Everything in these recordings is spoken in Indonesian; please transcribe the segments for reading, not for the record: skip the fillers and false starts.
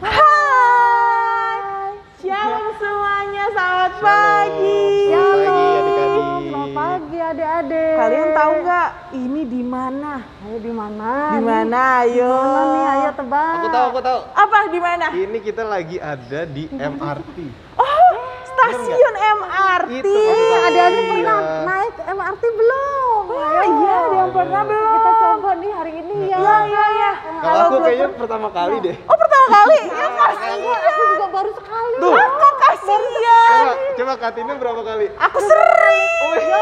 Hai, shalom semuanya, selamat pagi. Selamat pagi adik-adik. Selamat pagi adik-adik. Kalian tahu nggak ini di mana? Ayo di mana? Di mana? Ayo. Di mana nih? Ayo tebak. Aku tahu. Apa di mana? Ini kita lagi ada di MRT. Oh, stasiun MRT. Itu maksud aku. Adik-adik pernah Iya. naik MRT belum? Oh iya, yang pernah belum. Kita coba nih hari ini ya. Iya. Kalau aku kayaknya pertama kali deh. Oh, pertama kali? Ya kasihan. Aku juga baru sekali. Tuh. Kok kasihan? Coba Katina berapa kali? Aku sering. Oh iya.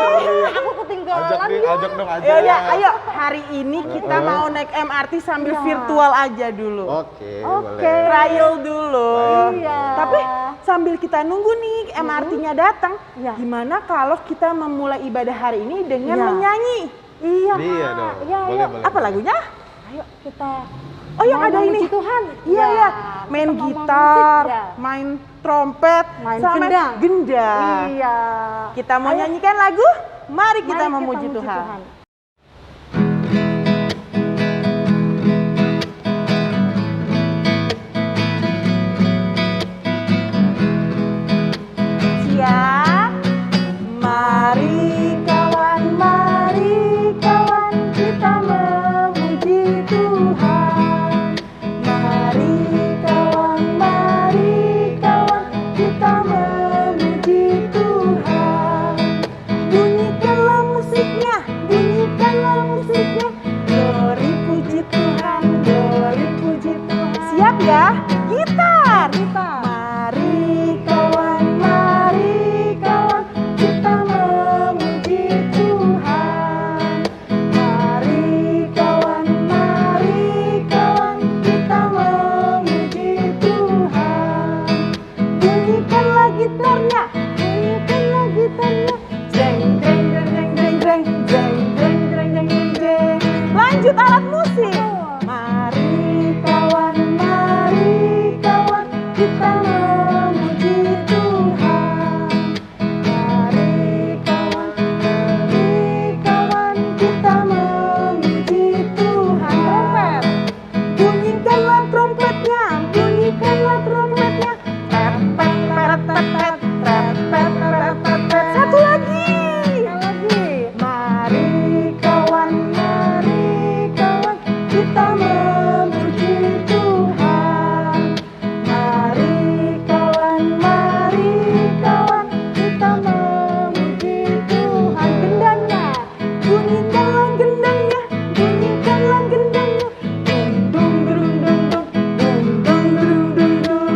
Aku ketinggalan Ajak dong aja. Ya udah, ayo hari ini kita mau naik MRT sambil virtual aja dulu. Oke, Oke. boleh. Trial dulu. Iya. Tapi sambil kita nunggu nih MRT-nya datang, Iya. gimana kalau kita memulai ibadah hari ini dengan Iya. menyanyi? Iya. Iya dong. Iya, Boleh. Apa lagunya? Ayo kita. Oh yang mau ada ini. memuji Tuhan. Iya ya. Main Kita mau gitar, musik, ya. main trompet, Main sama gendang. gendang. Iya. Kita mau Ayo. nyanyikan lagu? Mari kita Mari memuji Tuhan. Siap? Mari kawan, kita memuji Tuhan. Mari kawan, kita memuji Tuhan. Bunyikanlah musiknya, glory puji Tuhan, glory puji Tuhan. Siap ya? Gitar. Mari kawan, kita memuji Tuhan. Mari kawan, kita memuji Tuhan. Bunyikanlah gitarnya, jeng jeng jeng jeng jeng jeng jeng jeng jeng jeng jeng jeng. Lanjut alat musik. Mari kawan, kita memuji Tuhan. Mari kawan, kita memuji Tuhan. Bunyikanlah trompetnya. Tret. Satu lagi. Mari kawan, kita memuji Tuhan. Mari kawan, kita memuji Tuhan. Gendangnya, bunyikanlah gendangnya. Dung dung dung dung dung, dung dung dung dung dung.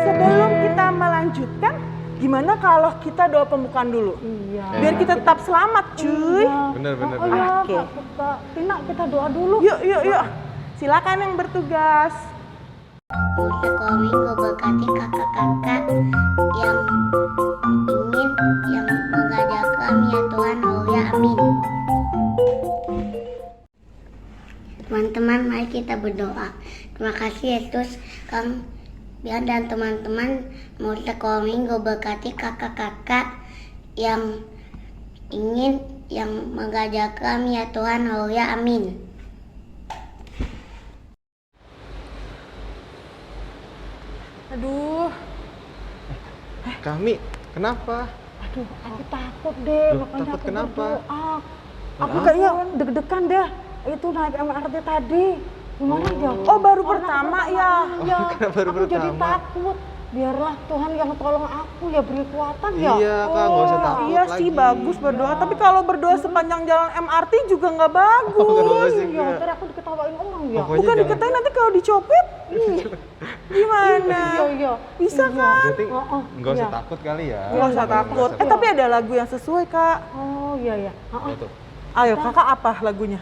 Sebelum kita melanjutkan, gimana kalau kita doa pembukaan dulu? Iya. Biar kita tetap selamat, cuy. Bener. Oh iya, Oke. Kak Tina, kita doa dulu. Yuk. Silakan yang bertugas. Sekolah minggu berkati kakak-kakak yang mengajak kami ya Tuhan, haleluya, amin. Teman-teman, mari kita berdoa. Terima kasih Yesus, Kang Bian dan teman-teman mau sekolah minggu berkati kakak-kakak yang mengajak kami ya Tuhan, haleluya, amin. Aduh, Kami, kenapa? Aduh, aku takut deh, Loh, makanya takut aku kenapa? berdoa. Aku Kenapa? kayaknya deg-degan deh. Itu naik MRT tadi. Gimana ya? oh baru pertama ya. Iya, karena baru aku jadi pertama. takut. Biarlah Tuhan yang tolong aku ya, beri kekuatan ya. Iya, Kak, nggak usah takut Iya lagi. sih bagus berdoa, tapi kalau berdoa sepanjang jalan MRT juga nggak bagus. Nggak bagus Iya, juga. ntar aku diketawain orang ya. Pokoknya Bukan jangan- dikatain nanti kalau dicopet. Gimana? Iya. Bisa Iya. kan? Berarti nggak usah Iya. takut kali ya. Nggak usah takut. Tapi ada lagu yang sesuai, Kak. Oh iya. Apa tuh? Ayo, Kakak apa lagunya?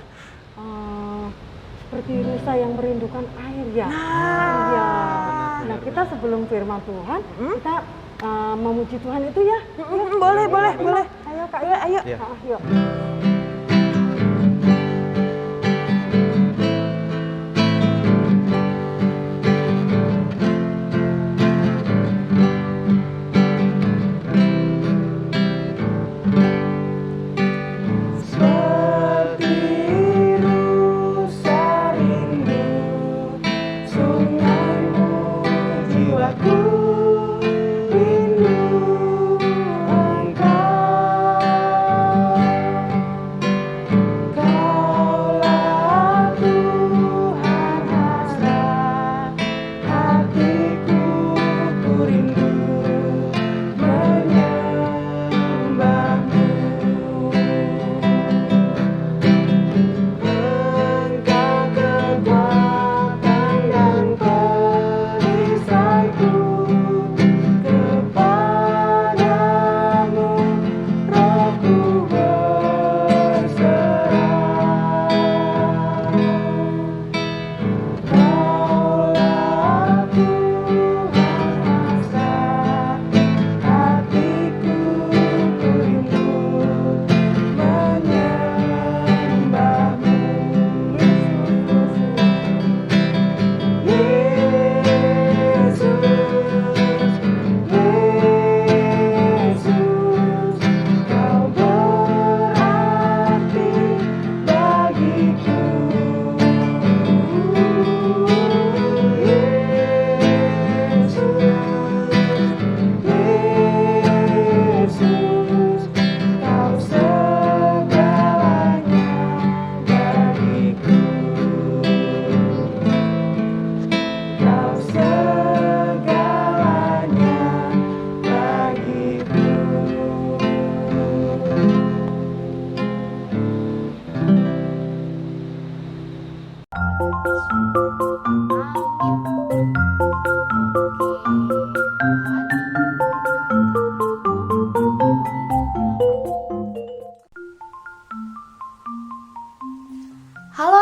Seperti rusa yang merindukan air ya. Iya. Nah, kita sebelum firman Tuhan, kita memuji Tuhan itu ya. Boleh. Ayo Kak, Ayo. Iya. Yuk. Seperti rusa Halo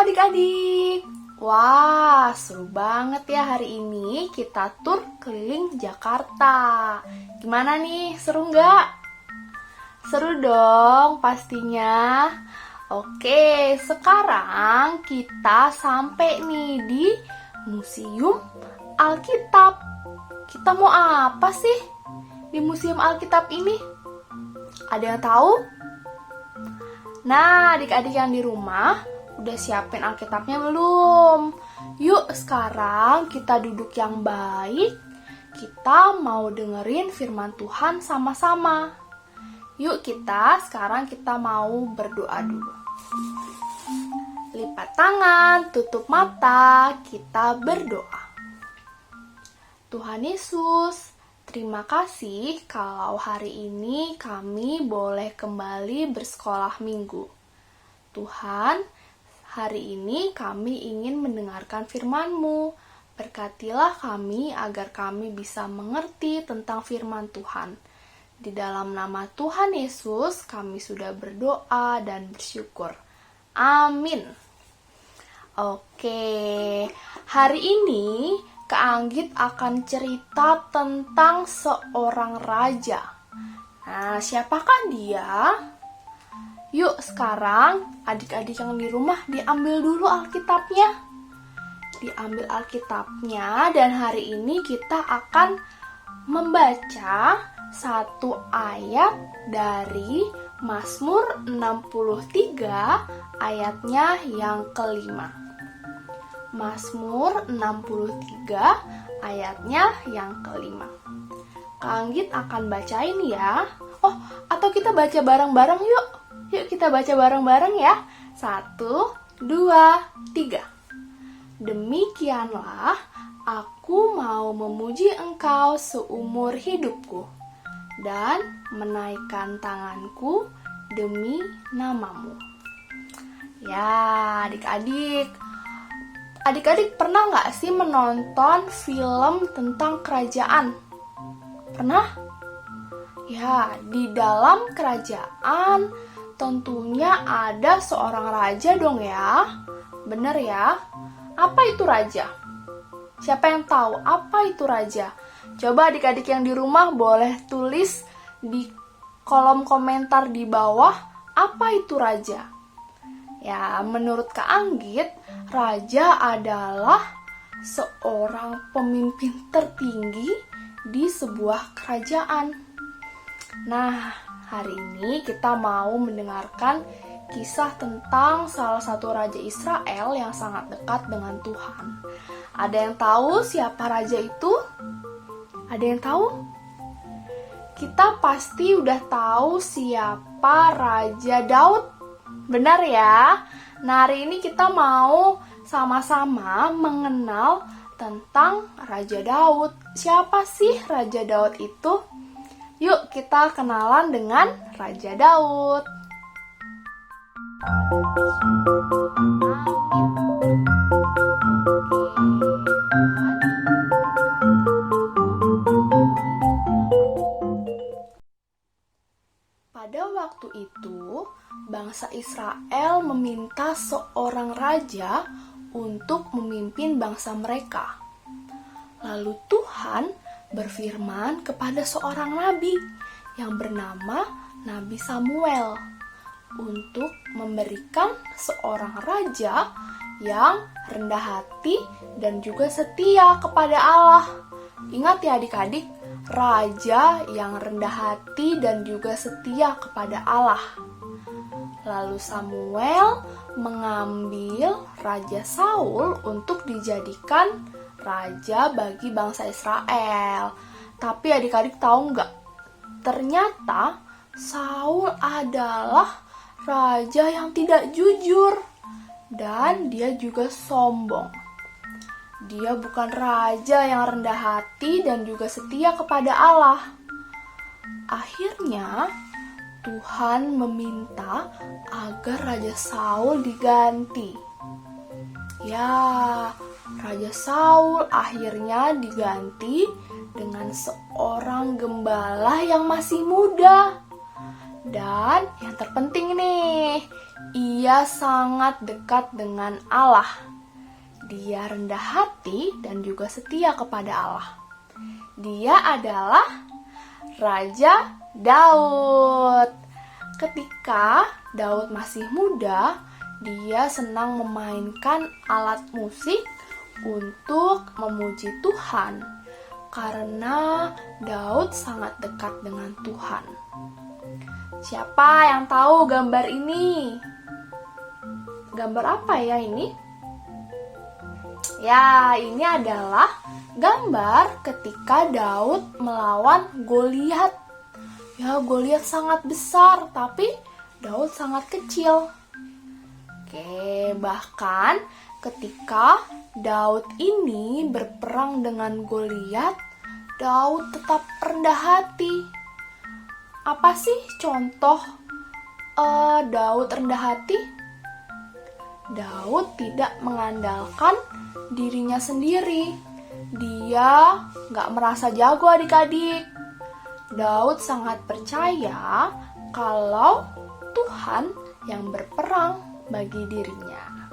adik-adik. Wah, seru banget ya hari ini kita tur keliling Jakarta. Gimana nih, seru nggak? Seru dong pastinya. Oke, sekarang kita sampai nih di Museum Alkitab. Kita mau apa sih di Museum Alkitab ini? Ada yang tahu? Nah, adik-adik yang di rumah, udah siapin Alkitabnya belum? Yuk sekarang kita duduk yang baik. Kita mau dengerin firman Tuhan sama-sama. Yuk sekarang kita mau berdoa dulu. Lipat tangan, tutup mata, kita berdoa. Tuhan Yesus, terima kasih kalau hari ini kami boleh kembali bersekolah minggu. Tuhan, hari ini kami ingin mendengarkan firman-Mu. Berkatilah kami agar kami bisa mengerti tentang firman Tuhan. Di dalam nama Tuhan Yesus, kami sudah berdoa dan bersyukur. Amin. Oke, hari ini Kak Anggit akan cerita tentang seorang raja. Nah, siapakah dia? Yuk sekarang adik-adik yang di rumah diambil dulu Alkitabnya. Diambil Alkitabnya dan hari ini kita akan membaca satu ayat dari Mazmur 63 ayatnya yang kelima. Mazmur 63 ayatnya yang kelima. Kak Anggit akan bacain ya. Oh, atau kita baca bareng-bareng yuk. Yuk kita baca bareng-bareng ya. 1, 2, 3. Demikianlah aku mau memuji Engkau seumur hidupku dan menaikkan tanganku demi namamu. Ya, adik-adik. Adik-adik pernah nggak sih menonton film tentang kerajaan? Pernah? Ya, di dalam kerajaan tentunya ada seorang raja dong ya. Bener ya? Apa itu raja? Siapa yang tahu apa itu raja? Coba adik-adik yang di rumah boleh tulis di kolom komentar di bawah apa itu raja. Ya, menurut Kak Anggit, raja adalah seorang pemimpin tertinggi di sebuah kerajaan. Nah, hari ini kita mau mendengarkan kisah tentang salah satu raja Israel yang sangat dekat dengan Tuhan. Ada yang tahu siapa raja itu? Ada yang tahu? Kita pasti udah tahu siapa Raja Daud. Benar ya? Nah, hari ini kita mau sama-sama mengenal tentang Raja Daud. Siapa sih Raja Daud itu? Yuk kita kenalan dengan Raja Daud. Pada waktu itu, bangsa Israel meminta seorang raja untuk memimpin bangsa mereka. Lalu Tuhan berfirman kepada seorang nabi yang bernama Nabi Samuel untuk memberikan seorang raja yang rendah hati dan juga setia kepada Allah. Ingat ya adik-adik, raja yang rendah hati dan juga setia kepada Allah. Lalu Samuel mengambil Raja Saul untuk dijadikan raja bagi bangsa Israel. Tapi adik-adik tahu nggak? Ternyata Saul adalah raja yang tidak jujur dan dia juga sombong. Dia bukan raja yang rendah hati dan juga setia kepada Allah. Akhirnya Tuhan meminta agar Raja Saul diganti. Ya, Raja Saul akhirnya diganti dengan seorang gembala yang masih muda. Dan yang terpenting nih, ia sangat dekat dengan Allah. Dia rendah hati dan juga setia kepada Allah. Dia adalah Raja Daud. Ketika Daud masih muda, dia senang memainkan alat musik untuk memuji Tuhan karena Daud sangat dekat dengan Tuhan. Siapa yang tahu gambar ini? Gambar apa ya ini? Ya, ini adalah gambar ketika Daud melawan Goliat. Ya, Goliat sangat besar, tapi Daud sangat kecil. Oke, bahkan ketika Daud ini berperang dengan Goliat, Daud tetap rendah hati. Apa sih contoh Daud rendah hati? Daud tidak mengandalkan dirinya sendiri. Dia nggak merasa jago adik-adik. Daud sangat percaya kalau Tuhan yang berperang bagi dirinya.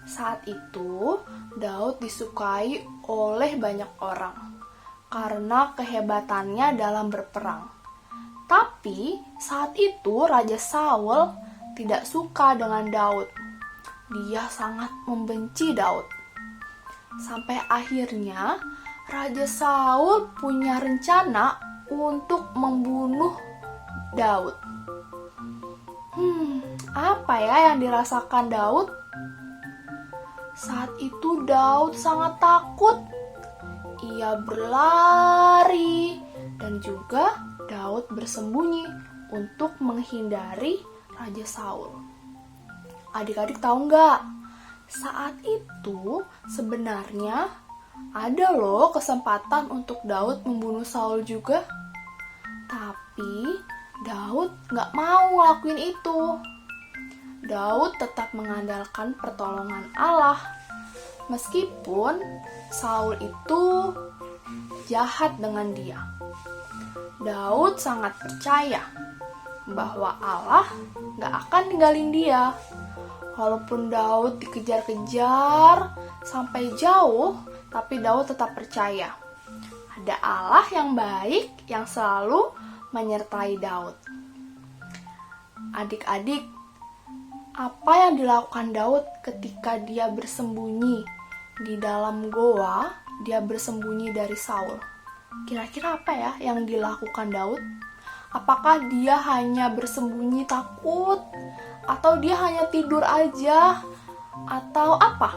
Saat itu, Daud disukai oleh banyak orang karena kehebatannya dalam berperang. Tapi saat itu Raja Saul tidak suka dengan Daud. Dia sangat membenci Daud. Sampai akhirnya Raja Saul punya rencana untuk membunuh Daud. Apa ya yang dirasakan Daud? Saat itu Daud sangat takut. Ia berlari dan juga Daud bersembunyi untuk menghindari Raja Saul. Adik-adik tahu nggak? Saat itu sebenarnya ada loh kesempatan untuk Daud membunuh Saul juga. Tapi Daud nggak mau ngelakuin itu. Daud tetap mengandalkan pertolongan Allah. Meskipun Saul itu jahat dengan dia. Daud sangat percaya bahwa Allah gak akan ninggalin dia. Walaupun Daud dikejar-kejar sampai jauh, tapi Daud tetap percaya ada Allah yang baik yang selalu menyertai Daud. Adik-adik, apa yang dilakukan Daud ketika dia bersembunyi di dalam goa? Dia bersembunyi dari Saul. Kira-kira apa ya yang dilakukan Daud? Apakah dia hanya bersembunyi takut? Atau dia hanya tidur aja? Atau apa?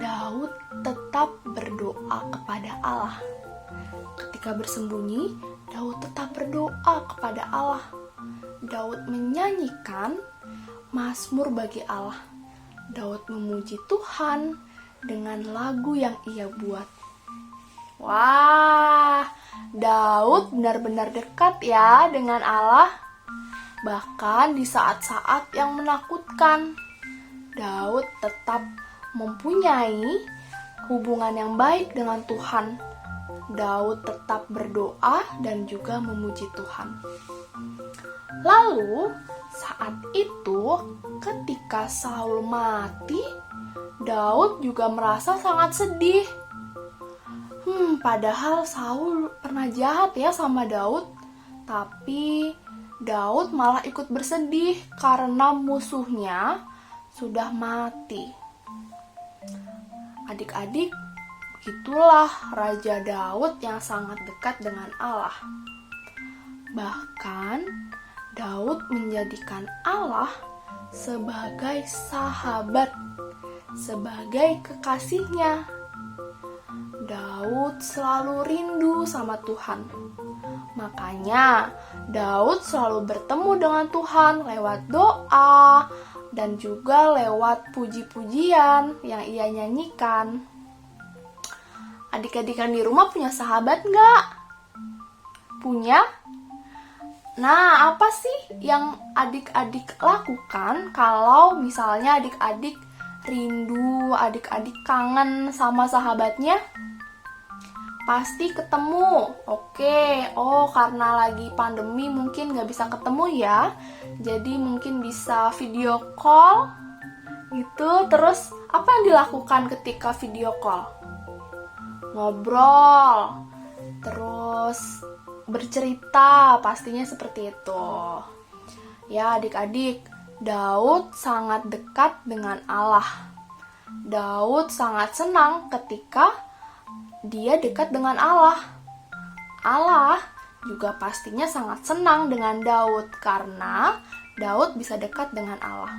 Daud tetap berdoa kepada Allah. Ketika bersembunyi, Daud tetap berdoa kepada Allah. Daud menyanyikan mazmur bagi Allah. Daud memuji Tuhan dengan lagu yang ia buat. Wah, Daud benar-benar dekat ya dengan Allah. Bahkan di saat-saat yang menakutkan, Daud tetap mempunyai hubungan yang baik dengan Tuhan. Daud tetap berdoa dan juga memuji Tuhan. Lalu, saat itu ketika Saul mati, Daud juga merasa sangat sedih. Padahal Saul pernah jahat ya sama Daud, tapi Daud malah ikut bersedih karena musuhnya sudah mati. Adik-adik, begitulah Raja Daud yang sangat dekat dengan Allah. Bahkan Daud menjadikan Allah sebagai sahabat, sebagai kekasihnya. Daud selalu rindu sama Tuhan. Makanya Daud selalu bertemu dengan Tuhan lewat doa dan juga lewat puji-pujian yang ia nyanyikan. Adik-adik yang di rumah punya sahabat nggak? Punya? Nah, apa sih yang adik-adik lakukan kalau misalnya adik-adik rindu, adik-adik kangen sama sahabatnya? Pasti ketemu. Oke, karena lagi pandemi mungkin nggak bisa ketemu ya. Jadi mungkin bisa video call gitu. Terus apa yang dilakukan ketika video call? Ngobrol, terus bercerita, pastinya seperti itu. Ya adik-adik, Daud sangat dekat dengan Allah. Daud sangat senang ketika dia dekat dengan Allah. Allah juga pastinya sangat senang dengan Daud karena Daud bisa dekat dengan Allah.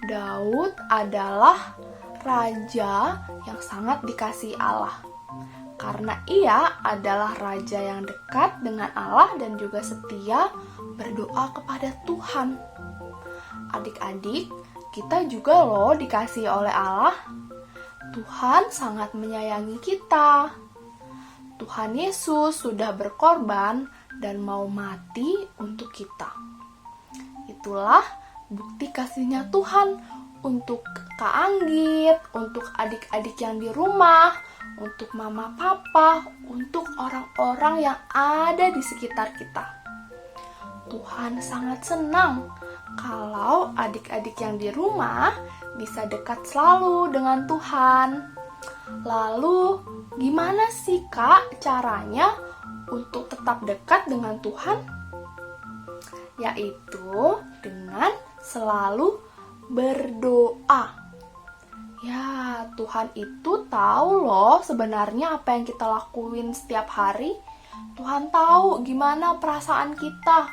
Daud adalah raja yang sangat dikasihi Allah. Karena ia adalah raja yang dekat dengan Allah dan juga setia berdoa kepada Tuhan. Adik-adik, kita juga loh dikasihi oleh Allah. Tuhan sangat menyayangi kita. Tuhan Yesus sudah berkorban dan mau mati untuk kita. Itulah bukti kasihnya Tuhan untuk Kak Anggit, untuk adik-adik yang di rumah, untuk mama papa, untuk orang-orang yang ada di sekitar kita. Tuhan sangat senang kalau adik-adik yang di rumah bisa dekat selalu dengan Tuhan. Lalu, gimana sih Kak caranya untuk tetap dekat dengan Tuhan? Yaitu dengan selalu berdoa. Ya, Tuhan itu tahu loh sebenarnya apa yang kita lakuin setiap hari. Tuhan tahu gimana perasaan kita.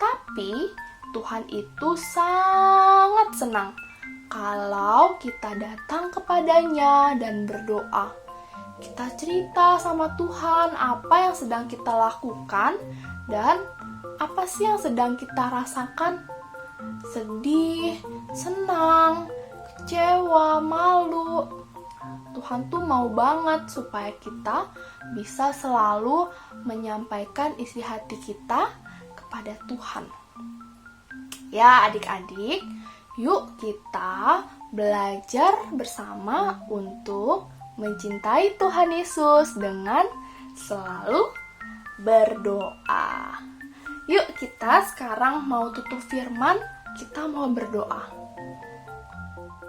Tapi, Tuhan itu sangat senang kalau kita datang kepadanya dan berdoa. Kita cerita sama Tuhan apa yang sedang kita lakukan dan apa sih yang sedang kita rasakan. Sedih, senang, kecewa, malu. Tuhan tuh mau banget supaya kita bisa selalu menyampaikan isi hati kita kepada Tuhan. Ya adik-adik, yuk kita belajar bersama untuk mencintai Tuhan Yesus dengan selalu berdoa. Yuk kita sekarang mau tutup firman, kita mau berdoa.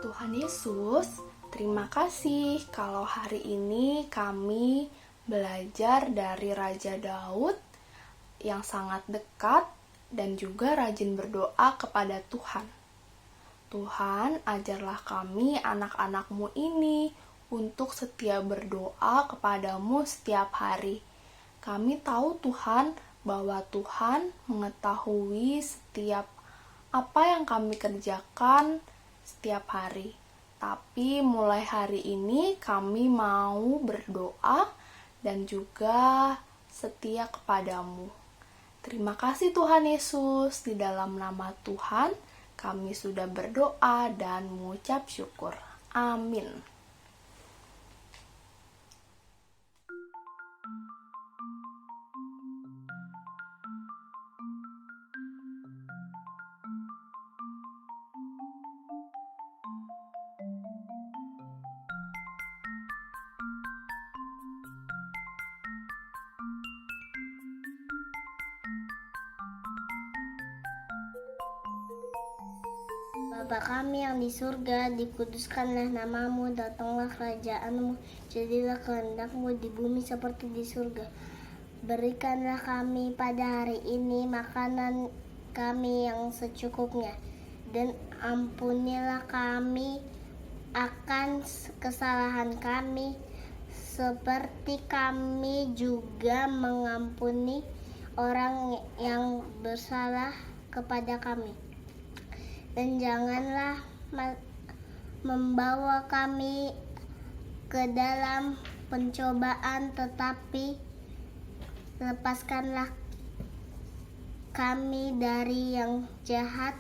Tuhan Yesus, terima kasih kalau hari ini kami belajar dari Raja Daud yang sangat dekat dan juga rajin berdoa kepada Tuhan. Tuhan, ajarlah kami anak-anak-Mu ini untuk setia berdoa kepadamu setiap hari. Kami tahu Tuhan bahwa Tuhan mengetahui setiap apa yang kami kerjakan setiap hari. Tapi mulai hari ini kami mau berdoa dan juga setia kepadamu. Terima kasih Tuhan Yesus, di dalam nama Tuhan kami sudah berdoa dan mengucap syukur. Amin. Bapa kami yang di surga, dikuduskanlah namamu, datanglah kerajaanmu, jadilah kehendakmu di bumi seperti di surga. Berikanlah kami pada hari ini makanan kami yang secukupnya, dan ampunilah kami akan kesalahan kami, seperti kami juga mengampuni orang yang bersalah kepada kami. Dan janganlah membawa kami ke dalam pencobaan, tetapi lepaskanlah kami dari yang jahat,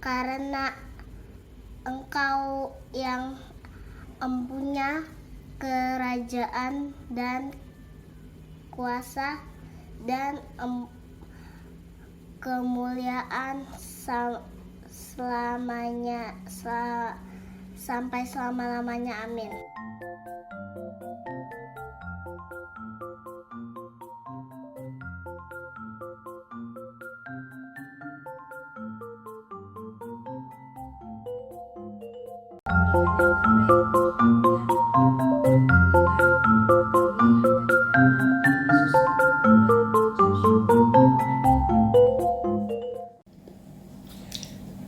karena Engkau yang mempunyai kerajaan dan kuasa dan kemuliaan selamanya sampai selama-lamanya. Amin.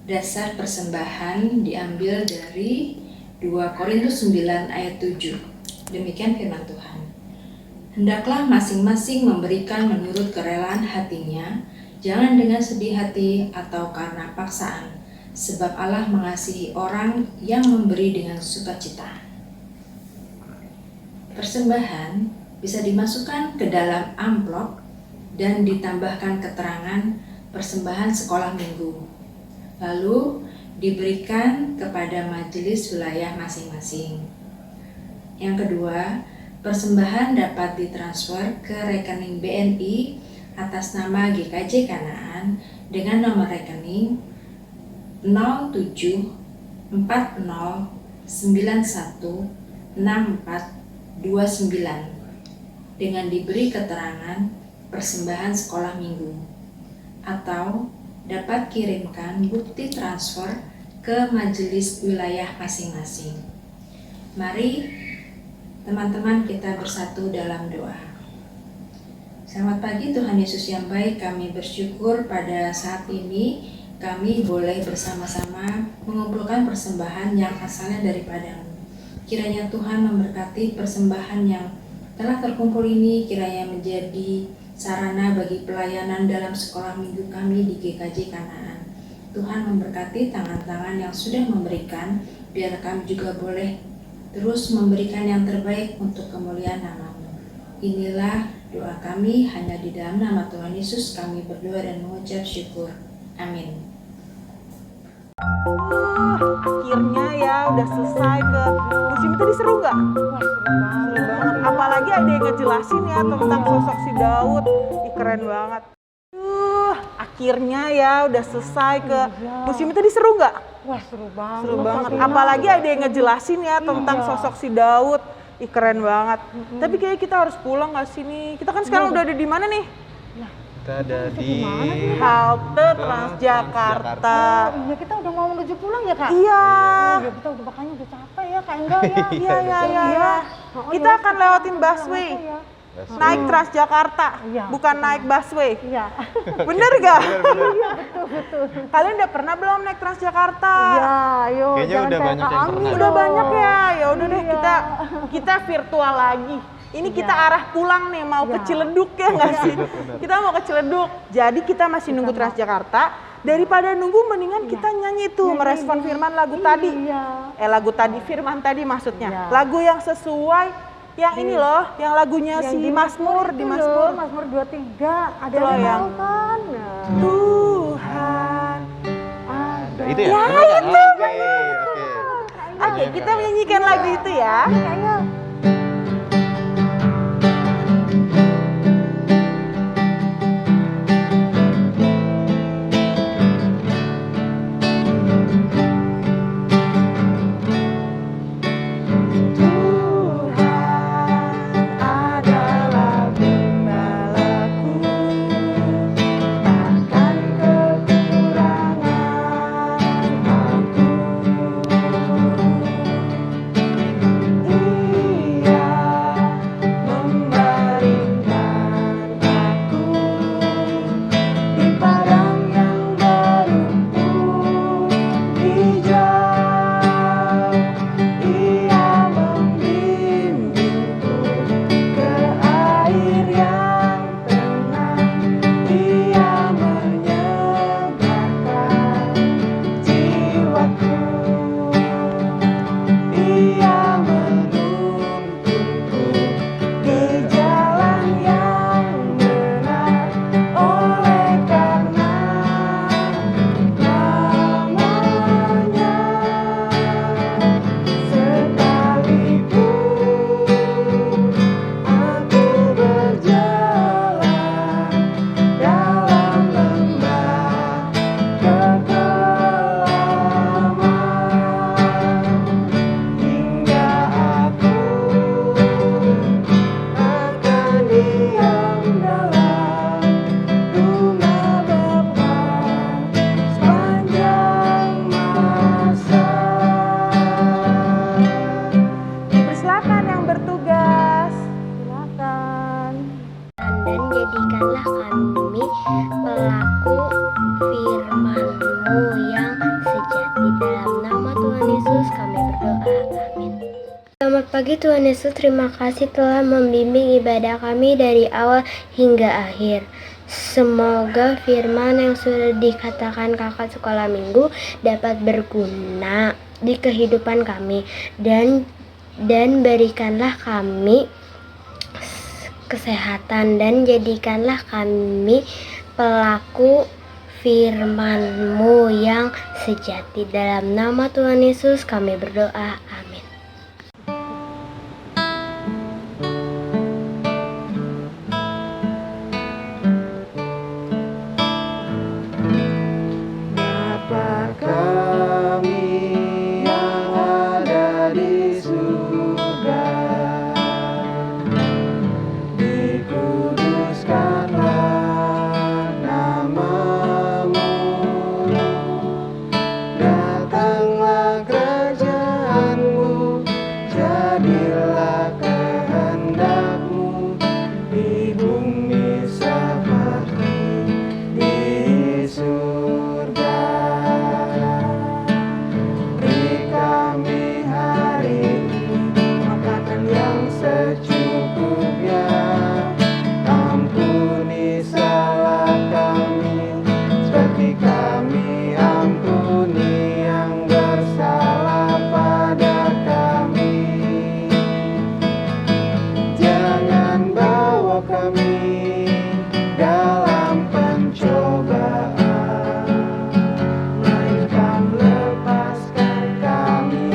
Dasar persembahan diambil dari 2 Korintus 9 ayat 7. Demikian firman Tuhan. Hendaklah masing-masing memberikan menurut kerelaan hatinya, jangan dengan sedih hati atau karena paksaan, sebab Allah mengasihi orang yang memberi dengan sukacita. Persembahan bisa dimasukkan ke dalam amplop dan ditambahkan keterangan persembahan sekolah minggu. Lalu diberikan kepada majelis wilayah masing-masing. Yang kedua, persembahan dapat ditransfer ke rekening BNI atas nama GKJ Kanaan dengan nomor rekening 0740916429 dengan diberi keterangan persembahan sekolah minggu, atau dapat kirimkan bukti transfer ke majelis wilayah masing-masing. Mari teman-teman kita bersatu dalam doa. Selamat pagi Tuhan Yesus yang baik, kami bersyukur pada saat ini kami boleh bersama-sama mengumpulkan persembahan yang asalnya daripada-Mu. Kiranya Tuhan memberkati persembahan yang telah terkumpul ini, kiranya menjadi sarana bagi pelayanan dalam sekolah minggu kami di GKJ Kanaan. Tuhan memberkati tangan-tangan yang sudah memberikan, biar kami juga boleh terus memberikan yang terbaik untuk kemuliaan nama-Mu. Inilah doa kami, hanya di dalam nama Tuhan Yesus kami berdoa dan mengucap syukur. Amin. Akhirnya ya udah selesai ke musim itu. Seru nggak? Wah, seru banget. Seru banget. Apalagi ada yang ngejelasin ya tentang sosok si Daud. Ih, keren banget. Akhirnya ya udah selesai ke musim itu. Seru nggak? Wah, seru banget. Seru banget. Fatina. Apalagi ada yang ngejelasin ya tentang sosok si Daud. Ih, keren banget. Tapi kayaknya kita harus pulang nggak sih nih? Kita kan sekarang udah ada di mana nih? Kita ada di Halte Transjakarta. Iya, kita udah mau menuju pulang ya, Kak? Iya. Iya, kita udah makanya udah capek ya, Kak Enggak ya? Iya. Kita akan lewatin busway. Naik Transjakarta, bukan naik busway. Iya. Bener gak? Iya, betul. Kalian udah pernah belum naik Transjakarta? Iya, ayo. Kayaknya jangan udah kayak banyak Kak yang Ami pernah. Udah dong. banyak ya. Ya udah deh, Iya. kita virtual lagi. Ini kita arah pulang nih, mau ke Ciledug ya nggak sih? Kita mau ke Ciledug. Jadi kita masih nunggu Transjakarta. Daripada nunggu, mendingan kita nyanyi tuh, merespon firman lagu tadi. Iya. Lagu tadi, firman tadi maksudnya. Iya. Lagu yang sesuai, yang ini loh, yang lagunya Yang si di Mazmur, di Mazmur. Mazmur 23. Ada Itu loh yang yang- tahu kan? Nah. Tuhan. Ada. itu ya? Ya, itu. Oke. Oke, kita menyanyikan lagu itu ya. Kayaknya adalah gembalaku, takkan kekurangan aku. Selamat pagi Tuhan Yesus, terima kasih telah membimbing ibadah kami dari awal hingga akhir. Semoga firman yang sudah dikatakan kakak sekolah minggu dapat berguna di kehidupan kami dan berikanlah kami kesehatan dan jadikanlah kami pelaku firman-Mu yang sejati. Dalam nama Tuhan Yesus kami berdoa, amin. Bapa kami yang ada di surga, dikuduskanlah nama-Mu, datanglah kerajaan-Mu, jadilah kehendak-Mu di bumi seperti di surga. Beri kami hari ini makanan yang secukupnya, ampuni salah kami seperti kami ampuni yang bersalah pada kami. Jangan bawa kami dalam pencobaan, melainkan lepaskan kami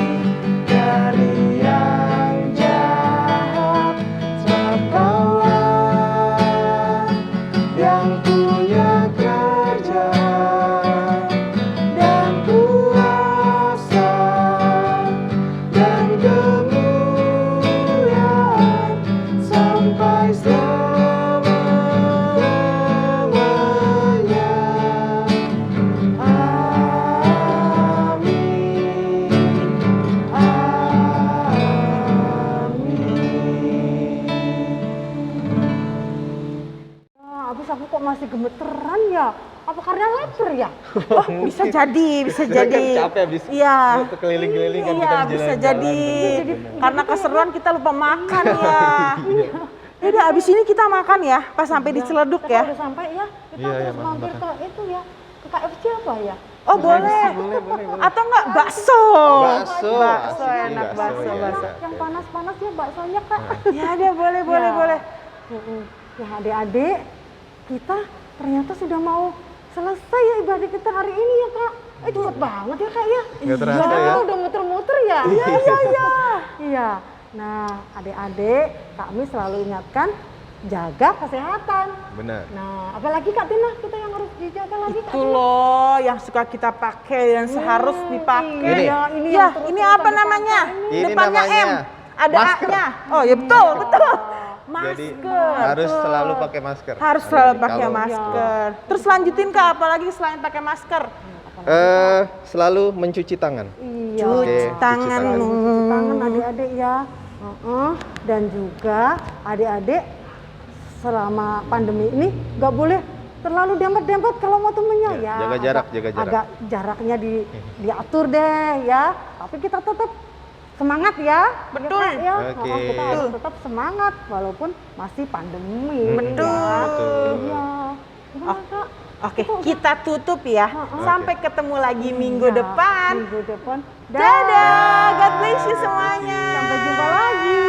dari yang jahat. Sebab Kaulah yang punya kerajaan dan kuasa dan kemuliaan sampai selama-lamanya. Amin. Abis aku kok masih gemeteran ya? Apa karena lapar ya? Oh, bisa jadi, bisa jadi. Capek habis Iya. keliling-keliling kan Iya, kita bisa jalan-jalan. jadi. Karena keseruan kita lupa makan ya. Udah abis ini kita makan ya, pas sampai di Ciledug Kita ya. udah sampai ya, kita Iya, terus iya, mampir ke itu ya, ke KFC apa ya? Oh boleh. Boleh. Atau enggak bakso. Bakso, Bakso asik sih, enak, bakso, iya. bakso. Yang panas-panas ya baksonya kak. Ya deh, boleh, boleh, Ya. boleh. Ya adik-adik, kita ternyata sudah mau selesai ya ibadah kita hari ini ya kak. Cepet banget ya kak ya. Nggak terasa Iya, ya. udah muter-muter ya. Iya, iya, iya. Iya. Nah adik-adik, kami selalu ingatkan jaga kesehatan. Benar. Nah, apalagi Kak Tina, kita yang harus dijaga lagi Kak Itu Tina. loh yang suka kita pakai dan seharus dipakai. Ini. Iya, ini Ya, yang terus ini kita apa dipakai namanya? Ini Depannya namanya M. Ada masker. A-nya. Oh ya betul, betul. Jadi Masker. harus selalu pakai masker. Harus Adik-adik. selalu pakai Kalau- masker. Terus lanjutin Kak, apalagi selain pakai masker? Selalu mencuci tangan. Iya. Oke, Cuci cuci tangan. tangan. Cuci tangan adik-adik ya. Dan juga adik-adik selama pandemi ini nggak boleh terlalu dempet-dempet kalau mau temennya Ya, ya. jaga jarak, jaga jarak. Agak jaraknya diatur deh ya. Tapi kita tetap semangat ya. Betul. Ya, Kak, ya. Oke. Kita harus tetap semangat walaupun masih pandemi. Betul. Ya. Betul. Iya. Gimana, Oh. Kak? Oke, kita tutup ya. Sampai ketemu lagi minggu Ya, depan. Minggu depan. Dadah, God bless you semuanya. Sampai jumpa lagi.